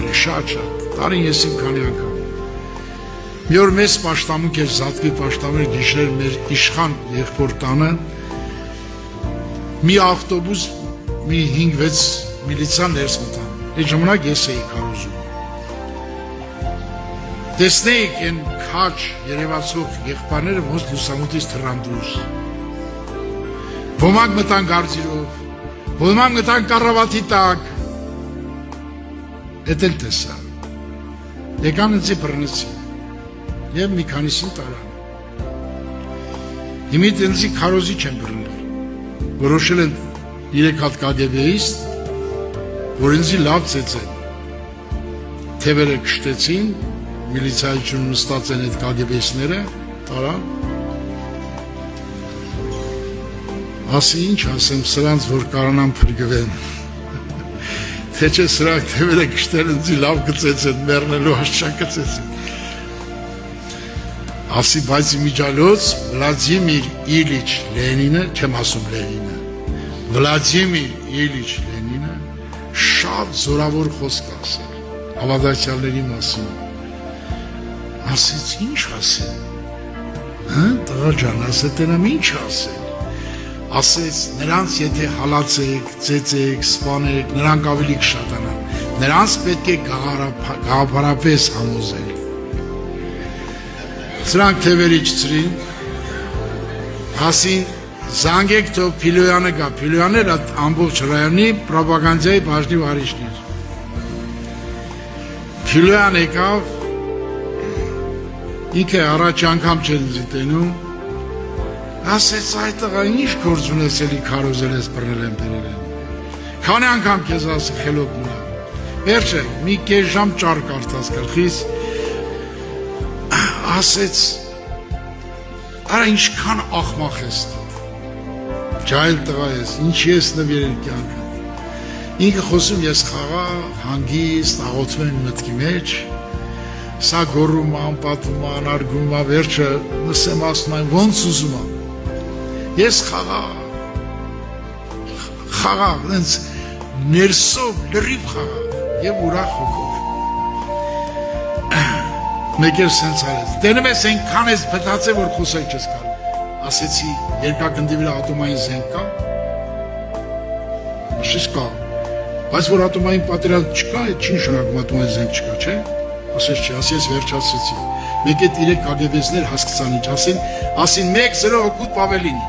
է, շատ, տարին ես իմ քանի անգամ։ Մի օր մեզ պաշտամունք էր, զատկի պաշտամունք գիշեր մեր իշխան եղբոր տանը, մի ավտոբուս, մի 5-6 միլիցիա ներս մտան, այդ ժամանակ ես էի քարոզում։ Տեսնեիք են քաջ երևացող եղբայրները ոնց լուսամուտից թռան դուրս։ Ոմանք մտան գարձիրով, ոմանք մտան կառավատի տակ։ Էդ էլ տեսա։ Եկան ինձի բռնեցին և մի քանիսին տարան։ Հիմի ինձի քարոզիչ են բռնել։ Որոշել են 3 հատ կագեբեիստ, որ ինձի լավ ծեծեն։ Թևերը կշտեցին, միլիցիայում նստած են այդ կագեբեիստները, տարան։ Ասի ինչ ասեմ սրանց, որ կարանան փրկվեն։ Թե չէ սրանք թևերը կշտել ինձի լավ կծեծեն, մեռնելու հաշճան կծեծեն։ Ասի բայց իմիջալոց Վլադիմիր Իլիչ Լենինը, չեմ ասում Լենինը, Վլադիմիր Իլիչ Լենինը շատ զորավոր խոսք ասել հավատացյալների մասին։ Ասեց ինչ ասել, տղա ջան, ասեց դրանամ ինչ ասել, ասեց նրանց եթե հալածեք, ծեծեք, սպանեք, նրանք ավելի կշատանան, նրանց պետք է գաղափարապես համոզել։ Սրանք թևերի չծրին, ասին զանգեք թող Փիլոյանը գա, Փիլոյանն էր ամբողջ ռայոնի պրոպագանդայի բաժնի վարիչներ։ Փիլոյան եկավ, ինքը առաջ անգամ չէր ինձ տենում, ասեց այդ տղա ինչ գործ ունես էլի քարոզել ես բռնել եմ բերել են։ Քանի անգամ քեզ ասի խելոք մնա։ Վերջը մի կես ժամ ճար կարդաց գլխիս, ասեց արա ինչքան աղմախ ես դու։ Ջահել տղա ես, ինչ ես նվիրել կյանքը։ Ինքը խոսում ես խաղա, հանգիստ, աղոթում եմ մտքի մեջ, սա գոռում, անպատում, անարգում, վերջը նսեմ ասում այն ոնց ուզում եմ։ Ես խաղա, նենց ներսով, լրիվ խաղա և ուրախ հոգով։ Մեկ էր սենց արեց, դենում ես ենքան ես պտած է, որ խոսակ չես կարող։ Ասեցի, երկակնդի վրա ատոմային զենք կա, շես կա, բայց որ ատոմային պատերազմ չկա, չի նշանակում ատոմային զենք չկա, չէ։ Ասես չի, ասի ես վերջացրեցի։ Մեկ է 3 կագեբեստներ հասկացան ինչ ասին 1-0 օգուտ Պավելին։